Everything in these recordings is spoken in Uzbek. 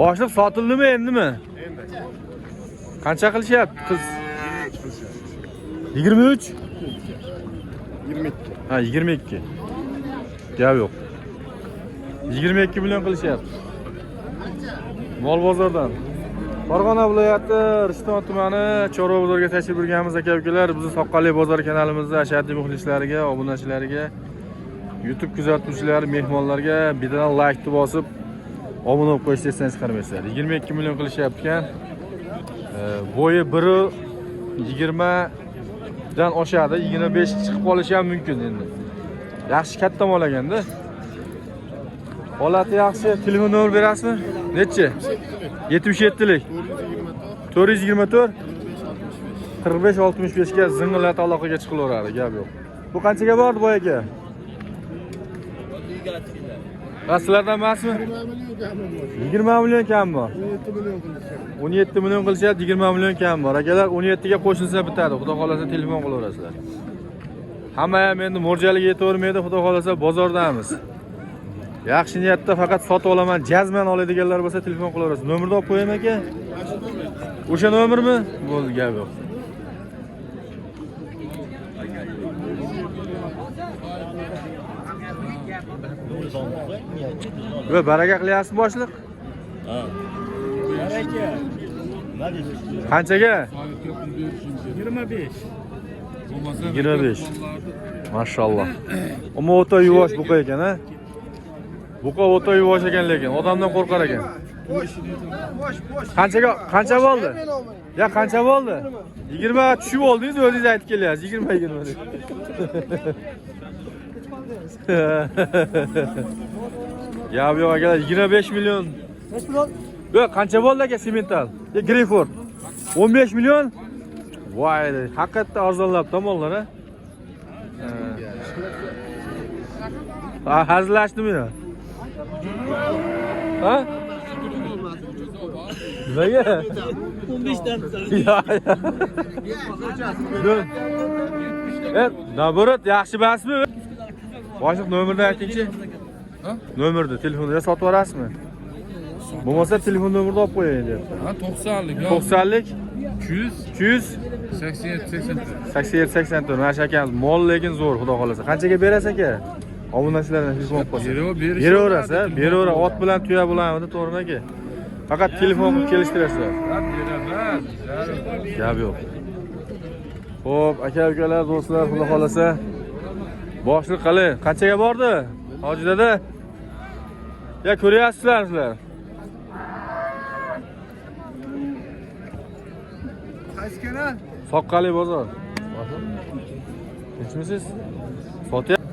Boshliq sotildimi endimi? Endi. Qancha qilishyapti qiz? 23? 22. Ha, 22. Gap yo'q. 22 million qilishyapti. Mol bozordan. Farg'ona viloyati Rishton tumani Chorva bozoriga tashrif buyurganmiz aka-ukalar. Bizni Soqqali bozor kanalimizda ashaddiy muxlislariga, obunachilariga, YouTube kuzatuvchilari, mehmonlarga bittadan like bosib, obuna bo'lib qo'yish desangiz qaramaysiz. 22 million qilishyapti ekan. Bo'yi 1.20 dan oshadi, 25 chiqib qolishi ham mumkin endi. Yaxshi katta mol ekanda. Holati yaxshi. Telefon nomer berasizmi? Nechi? 77lik. 424 45 65 ga zing'illat aloqaga chiqilaveradi, gap yo'q. Bu qanchaga bordi boy aka? Sizlardan emasmi? 20 million kam bor. 17 million qilishyapti, 20 million kam bor. Akalar 17 ga qo'shilsa bitadi. Xudo xolasa telefon qilaverasizlar. Hamma ham endi mo'ljaliga yetavermaydi, xudo xolasa bozordamiz. Yaxshi niyatda faqat sotib olaman, jazman oladiganlar bo'lsa telefon qilaverasiz. Nomerni olib qo'yaymi aka? O'sha nomermi? Bo'ldi, gap yo'q. Va baraka qilyapsiz boshliq? Ha. Baraka. Qanchaga? 25. 25. Mashalloh. Ammo o'ta yuvosh buqa ekan, ha? Buqa o'ta yuvosh ekan, lekin odamdan qo'rqar ekan. Qancha bo'ldi? Ya qancha bo'ldi? 20 ga tushib oldingiz, o'zingiz aytib kelyapsiz. 20 deb. Ya yo'q akalar, 25 million. Yo'q, qancha bo'ldi aka semental? Greyford. 15 million. Voy, haqiqatda arzonlab tomonlar, ha? Ha, hazillashdimi yo? Ha? Nimaga? 15 dan. Naborat, yaxshi emasmi? Boshliq nomerni aytingchi. Ha? Nomerni, telefonda sotib yuborasizmi? Bo'lmasa telefon nomerini olib qo'ying deb. Ha, 90lik. 90lik 200 87 84. Mana shu akamiz mol lekin zo'r, xudo xolasa. Qanchaga berasiz aka? Obunachilardan telefon olib qo'ysa. Beraverasiz, beraver. Ot bilan tuya bilanmi, to'g'rimi aka? Faqat telefon qilib kelishtirasizlar. Beraman. Gap yo'q. Xo'p, aka-ukalar, do'stlar, xudo xolasa boshliq qali. Qanchaga bordi? Hoji dada. Ya ko'ryapsizlar sizlar. Qaysi kanal? Soqqali bozor. Tinchmisiz? Sotyapti.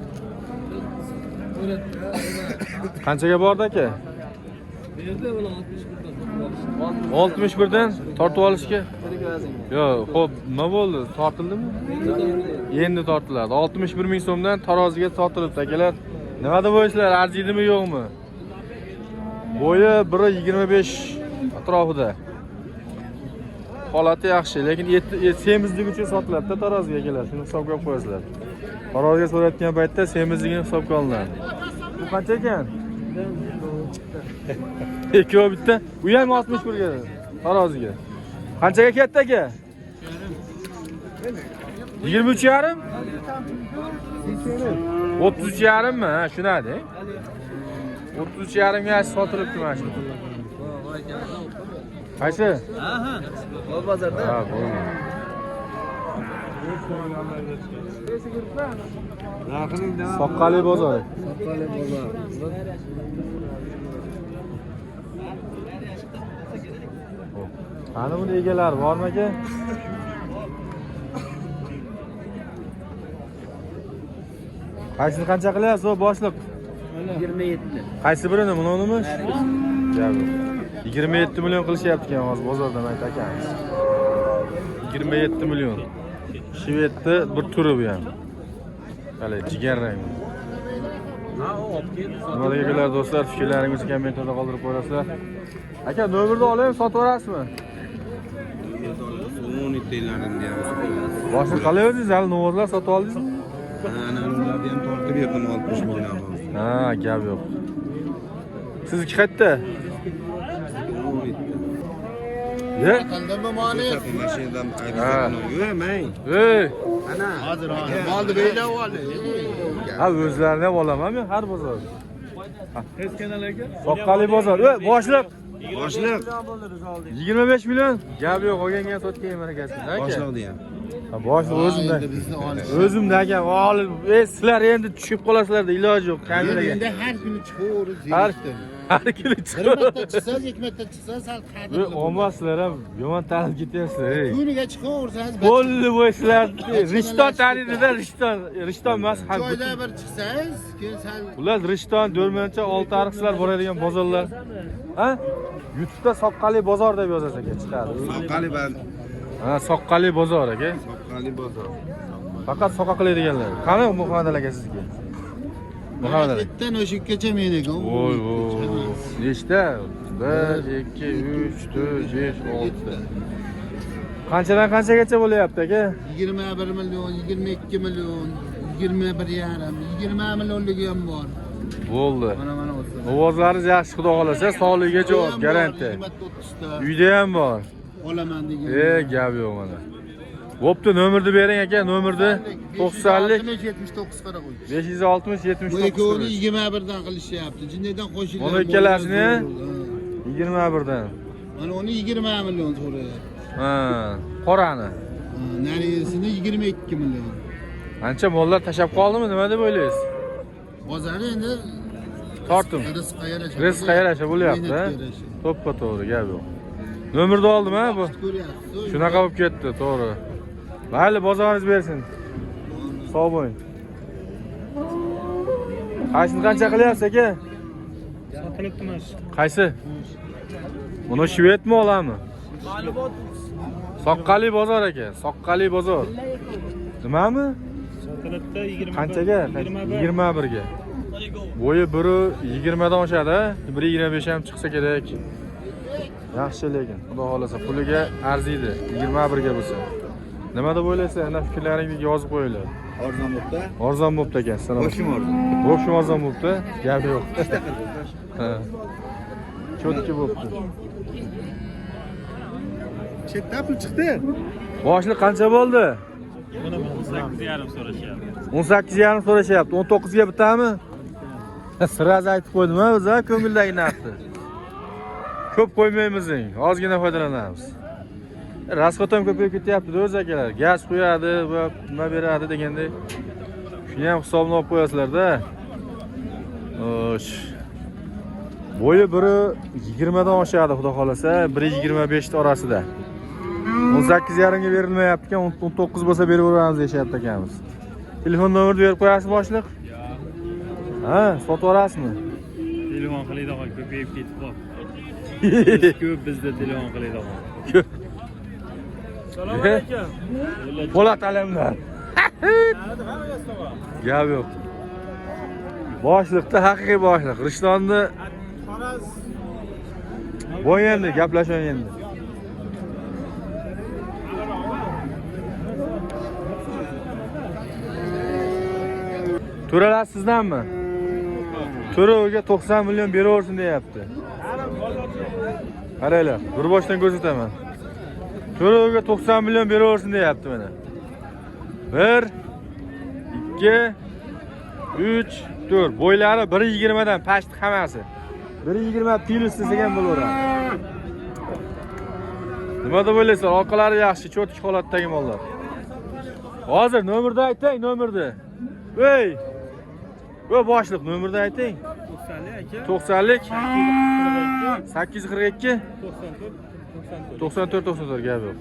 Qanchaga bordi aka? Berdi buni 61 dan. 61 dan tortib olishga. Yo'q, xo'p, nima bo'ldi? Tortildimi? Endi tortiladi. 61 ming so'mdan taroziga tortilibdi akalar. Nima deb o'ysizlar? Arziydimi, yo'qmi? Bo'yi 1.25 atrofida. Holati yaxshi, lekin semizlik uchun sotiladi taroziga akalar. Shuni hisobga olib qo'yasizlar. Taroziga so'rayotgan paytda semizligini hisobga olinadi. Bu qancha ekan? Ikkovi bitta. U ham 61 ga taroziga. Qanchaga ketdi aka? 23,5? 33,5 mi? Ha, shunadi. 33,5 ga sotilibdi mana shu. Qaysi? Aha. Bu bozorda. Ha, bo'ldi. Soqqali bozori. Soqqali bozor. Qani buni egalari bormi aka? Qaysini qancha qilyapsiz o boshliq? 27. Qaysi birini, bunimi? Gap yo'q. 27 million qilishyapti ekan hozir bozordan ayt akamiz. 27 million. Shvedni bir turi bu ham. Hali jigar rang. Nima deganlar do'stlar, fikrlaringizni kommentarda qoldirib qo'yasizlar. Aka, nomerni olaymi, sotib yuborasizmi? 17 yillardan deyamiz. Boshqa qalay o'zingiz, hali novozlar sotib oldingizmi? Ana ularni ham tortib berdim 60 million. Ha, gap yo'q. Sizniki qayerda? Ye. Qaldırma mani. Mashinadan Ha. yurmang. Ey. Ana. Hozir molni beyla oldi. Ha o'zlarini ham olaman men har bozor. Soqqali bozor. Ey, boshliq. Boshliq. 25 million. Gap yo'q, olganga sotgan marakasi. Boshliqni ham. Boshliq o'zimda. O'zimda ekan. Olib, sizlar endi tushib qolasizlarda iloji yo'q. Kameraga. Endi har kuni chiqaverib Har zerikdim. har kuni Bir chiqib. marta chiqsangiz, ikki marta chiqsangiz sal qadrli. Olmasizlar ham. Yomon tanib ketyapsizlar. Ey. Kuniga chiqaversangiz, Bo'ldi bo'ysizlar. Rishton tanidida, Rishton. Rishton emas, har joyda bir chiqsangiz, keyin sal ular Rishton, Do'rmancha, Oltiariqlar boradigan bozorlar. Ha? YouTube'da Soqqali bozor deb yozasiz ekan, chiqadi. soqqali ban. Ha, Soqqali bozor aka. Soqqali bozor. Faqat soqqa qiladiganlar. Qani Muhammad aka sizga? Muhammad aka. Bittadan o'shikkacha meniki. Voy voy. Nechta? 1 2 3 4 5 6. Qanchadan qanchagacha bo'lyapti aka? 21 million, 22 million, 21,5, 20 millionligi ham bor. Bo'ldi. Mana o'tsa. Ovozlaringiz yaxshi, xudo xolasa, sog'ligiga javob, garantiya. 30 ta Uyda ham bor. olaman degan. Gap yo'q mana. Bo'pti, nomerni bering aka, nomerni 90lik 79 qara qo'y. 560 Bu 79. ikkovini 21 dan qilishyapti. Jinnidan qo'shilgan. Buni ikkalasini 21 dan. Mana uni 20 million so'rayapti. Ha, qorani. Narigisini 22 million. Ancha mollar tashab qoldimi, nima deb o'ylaysiz? Bozori endi Tortim. Rizqqa yarasha bo'lyapti, ha? To'ppa to'g'ri, gap yo'q. Nomerni oldim ha bu. Ko'ryapsiz. Shunaqa bo'lib ketdi, to'g'ri. Mayli, bozoringiz bersin. Sog' bo'ling. Qaysini qancha qilyapsiz aka? Sotilibdi mana. Qaysi? Buni shvedmi olami? Soqqali bozor aka, Soqqali bozor. Nimami? Sotilibdi 20. Qanchaga? 21 ga. Bo'yi 1.20 dan oshadi, 1.25 ham chiqsa kerak. Yaxshi lekin, xudo xolasa puliga arziydi, 21 ga bo'lsa. Nima deb o'ylaysiz? Ana fikrlaringizni yozib qo'yinglar. Arzon bo'pti. Arzon bo'pti ekan, salom. Boshim arzon. Boshim arzon bo'pti, gap yo'q. Ha. Cho'tki bo'pti. Chetda pul chiqdi. Boshliq qancha bo'ldi? 18,5 so'rashyapti. 18,5 so'rashyapti. 19 ga bitami? Siraz aytib qo'ydim-a, o'zi ko'ngildagi narxni. Ko'p qo'ymaymiz, ozgina foydalanamiz. Rasxot ham ko'payib ketyapti o'z akalar. Gaz qo'yadi va nima beradi deganda shuni ham hisobini olib qo'yasizlar-da. Osh. Bo'yi 1.20 dan oshadi, xudo xolasa, 1.25 orasida. 18,5 ga berilmayapti ekan, 19 bo'lsa berib o'ramiz deyapti akamiz. Telefon nomerini berib qo'yasiz boshliq? Ha, sotib olasizmi? Telefon qilaydigan ko'payib ketib qoldi. Ko'p bizda telefon qilaydigan. Salom alaykum. Po'lat alamlar. Gap yo'q. Boshliqda haqiqiy boshliq. Rishtonni bo'yandi, gaplashing endi. To'ralar sizdanmi? To'rovga 90 million beraversin deyapti. Qaranglar, bir boshdan ko'rsataman. To'rovga 90 million beraversin deyapti mana. 1 2 3 4 bo'ylari 1.20 dan past hammasi. 1.20 plus degan bo'laveradi. Nima deb o'ylaysiz? Orqalari yaxshi, cho'tki holatdagi mollar. Hozir nomerni ayting, nomerni. Ey! Voy boshliq, nomerni ayting. 90lik 842 94 94 gap yo'q.